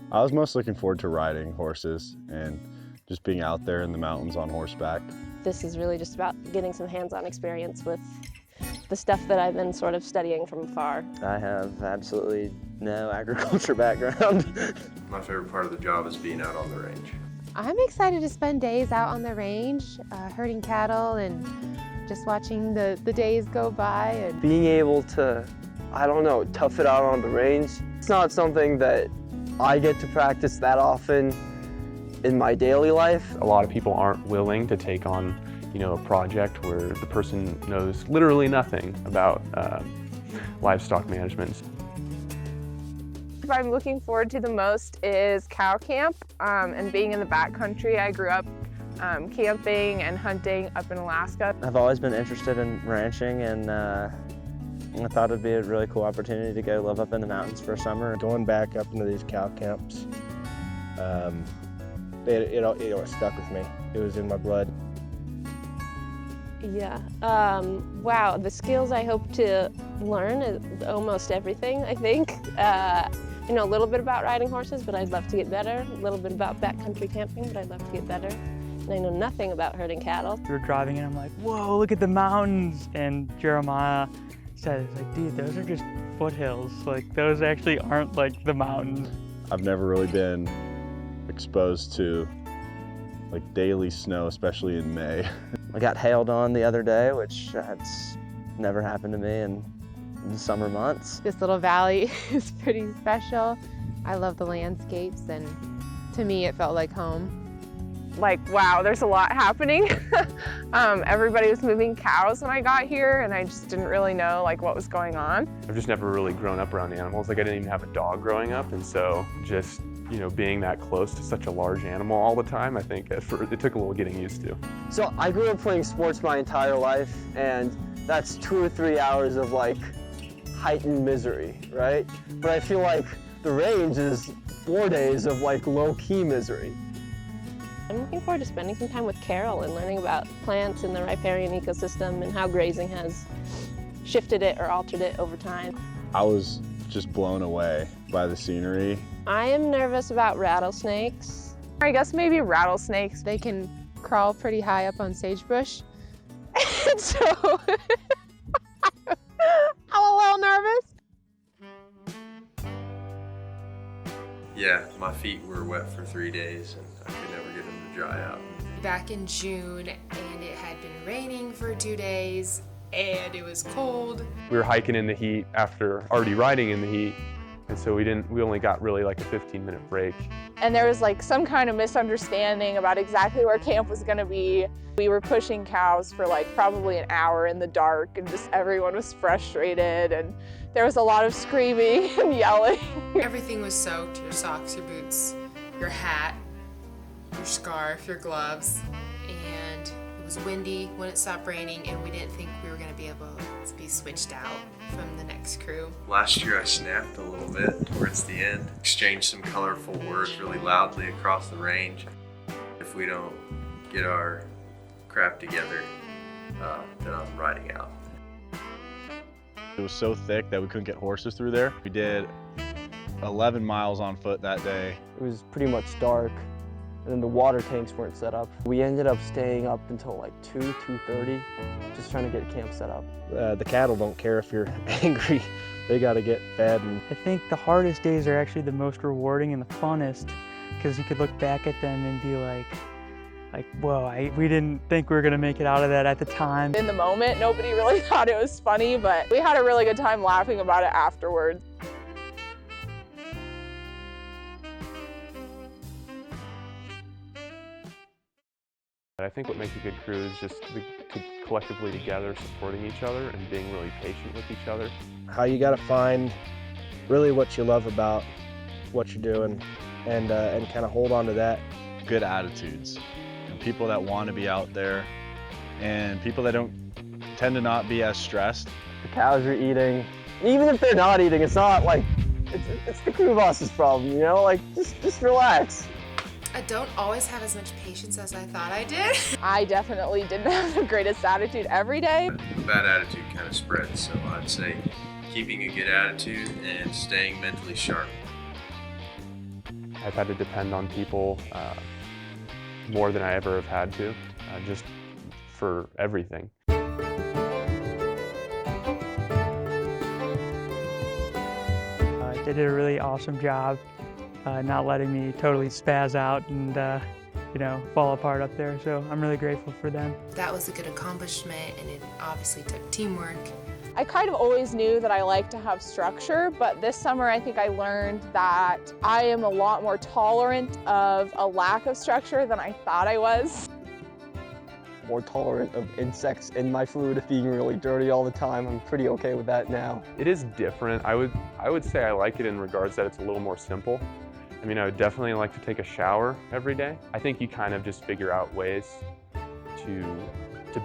I was most looking forward to riding horses and just being out there in the mountains on horseback. This is really just about getting some hands-on experience with the stuff that I've been sort of studying from afar. I have absolutely no agriculture background. My favorite part of the job is being out on the range. I'm excited to spend days out on the range, herding cattle and just watching the days go by. And Being able to, I don't know, tough it out on the range. It's not something that I get to practice that often in my daily life. A lot of people aren't willing to take on, a project where the person knows literally nothing about livestock management. What I'm looking forward to the most is cow camp and being in the backcountry. I grew up camping and hunting up in Alaska. I've always been interested in ranching, and I thought it'd be a really cool opportunity to go live up in the mountains for a summer. Going back up into these cow camps, it stuck with me. It was in my blood. Yeah, wow, the skills I hope to learn is almost everything, I think. I know a little bit about riding horses, but I'd love to get better. A little bit about backcountry camping, but I'd love to get better. And I know nothing about herding cattle. We were driving and I'm like, whoa, look at the mountains. And Jeremiah said, like, dude, those are just foothills. Like, those actually aren't like the mountains. I've never really been exposed to like daily snow, especially in May. I got hailed on the other day, which that's never happened to me in the summer months. this little valley is pretty special. I love the landscapes, and to me it felt like home. Like, wow, there's a lot happening. Everybody was moving cows when I got here, and I just didn't really know like what was going on. I've just never really grown up around animals. Like, I didn't even have a dog growing up, and so just being that close to such a large animal all the time, I think it took a little getting used to. So I grew up playing sports my entire life, and that's 2 or 3 hours of like heightened misery, right? But I feel like the range is 4 days of like low-key misery. I'm looking forward to spending some time with Carol and learning about plants in the riparian ecosystem and how grazing has shifted it or altered it over time. I was just blown away by the scenery. I am nervous about rattlesnakes. I guess maybe rattlesnakes. They can crawl pretty high up on sagebrush. So I'm a little nervous. Yeah, my feet were wet for 3 days and I could never get them to dry out. Back in June, and it had been raining for 2 days, and it was cold. We were hiking in the heat after already riding in the heat, and so we only got really like a 15-minute break. And there was like some kind of misunderstanding about exactly where camp was gonna be. We were pushing cows for like probably an hour in the dark, and just everyone was frustrated, and there was a lot of screaming and yelling. Everything was soaked, your socks, your boots, your hat, your scarf, your gloves, and it was windy when it stopped raining, and we didn't think we were gonna be able to be switched out from the next crew. Last year I snapped a little bit towards the end, exchanged some colorful words really loudly across the range. If we don't get our crap together, then I'm riding out. It was so thick that we couldn't get horses through there. We did 11 miles on foot that day. It was pretty much dark, and then the water tanks weren't set up. We ended up staying up until like 2:30, just trying to get camp set up. The cattle don't care if you're angry. They got to get fed. And I think the hardest days are actually the most rewarding and the funnest, because you could look back at them and be like, whoa, we didn't think we were gonna make it out of that at the time. In the moment, nobody really thought it was funny, but we had a really good time laughing about it afterwards. I think what makes a good crew is just collectively together supporting each other and being really patient with each other. how you got to find really what you love about what you're doing, and kind of hold on to that. Good attitudes, and people that want to be out there, and people that don't tend to not be as stressed. The cows are eating. Even if they're not eating, it's not like, it's the crew boss's problem, like just relax. I don't always have as much patience as I thought I did. I definitely didn't have the greatest attitude every day. The bad attitude kind of spreads, so I'd say keeping a good attitude and staying mentally sharp. I've had to depend on people more than I ever have had to, just for everything. They did a really awesome job not letting me totally spaz out and you know, fall apart up there. So I'm really grateful for them. That was a good accomplishment, and it obviously took teamwork. I kind of always knew that I like to have structure, but this summer I think I learned that I am a lot more tolerant of a lack of structure than I thought I was. More tolerant of insects in my food being really dirty all the time. I'm pretty okay with that now. It is different. I would say I like it in regards that it's a little more simple. I mean, I would definitely like to take a shower every day. I think you kind of just figure out ways to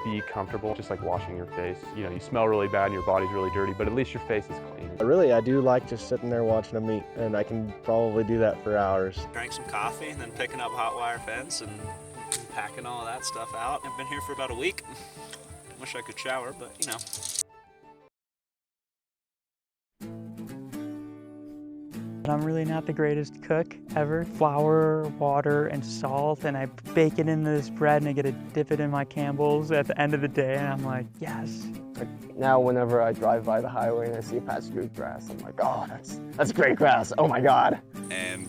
be comfortable, just like washing your face. You know, you smell really bad and your body's really dirty, but at least your face is clean. Really, I do like just sitting there watching them eat, and I can probably do that for hours. Drank some coffee and then picking up hot wire fence and packing all of that stuff out. I've been here for about a week. Wish I could shower, but you know. I'm really not the greatest cook ever. Flour, water, and salt, and I bake it into this bread and I get to dip it in my Campbell's at the end of the day, and I'm like, yes. Now whenever I drive by the highway and I see a patch of good grass, I'm like, oh, that's great grass, oh my God. And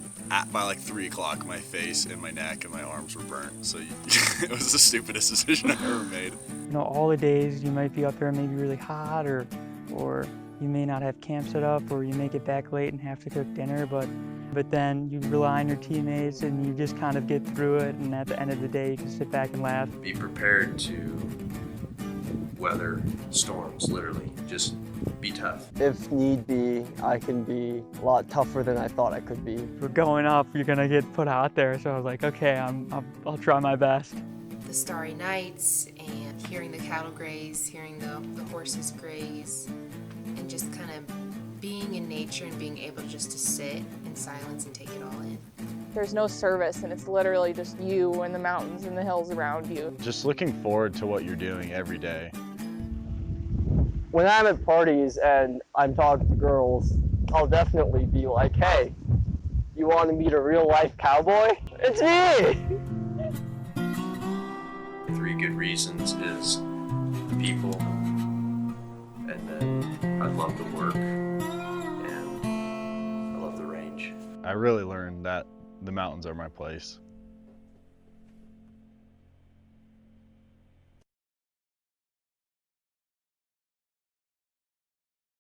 by like 3 o'clock, my face and my neck and my arms were burnt. So it was the stupidest decision I've ever made. You know, all the days you might be up there maybe really hot, or you may not have camp set up, or you may get back late and have to cook dinner, but then you rely on your teammates and you just kind of get through it, and at the end of the day you can sit back and laugh. Be prepared to weather storms, literally. Just be tough. If need be, I can be a lot tougher than I thought I could be. If we're going up, you're gonna get put out there, so I was like, okay, I'll try my best. The starry nights and hearing the cattle graze, hearing the horses graze, and just kind of being in nature and being able just to sit in silence and take it all in. There's no service, and it's literally just you and the mountains and the hills around you. Just looking forward to what you're doing every day. When I'm at parties and I'm talking to girls, I'll definitely be like, hey, you want to meet a real life cowboy? It's me! 3 good reasons is the people, and then I love the work, and I love the range. I really learned that the mountains are my place.